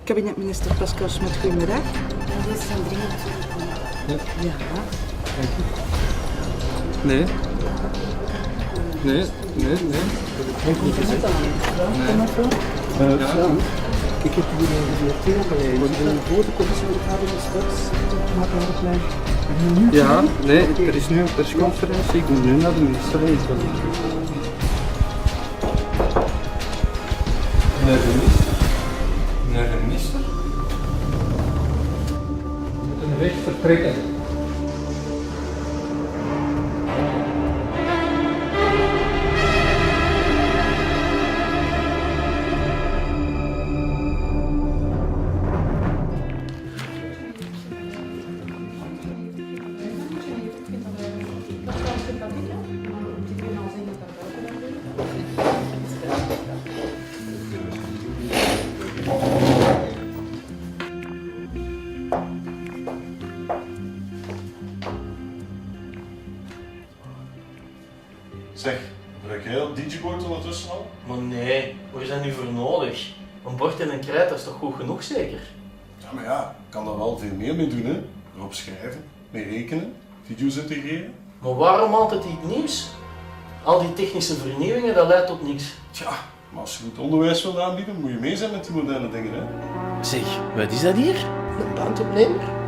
Kabinetminister Pascal Smet, goedemiddag. Dat is een dringend. Ja. Nee. Nee, nee, nee. Niet gezegd. Ik heb hier een grote commissievergadering straks maken naar de plein. Ja, nee, er is nu een persconferentie. Ik moet nu naar de minister heen. Naar de minister? Naar de minister? We moeten een weg vertrekken. Zeg, gebruik jij dat digibord ondertussen al? Maar nee, waar is dat nu voor nodig? Een bord en een krijt, dat is toch goed genoeg zeker? Ja, maar ja, ik kan daar wel veel meer mee doen, hè. Erop schrijven, mee rekenen, video's integreren. Maar waarom altijd iets nieuws? Al die technische vernieuwingen, dat leidt tot niks. Tja, maar als je goed onderwijs wilt aanbieden, moet je mee zijn met die moderne dingen, hè. Zeg, wat is dat hier? Een bandopnemer?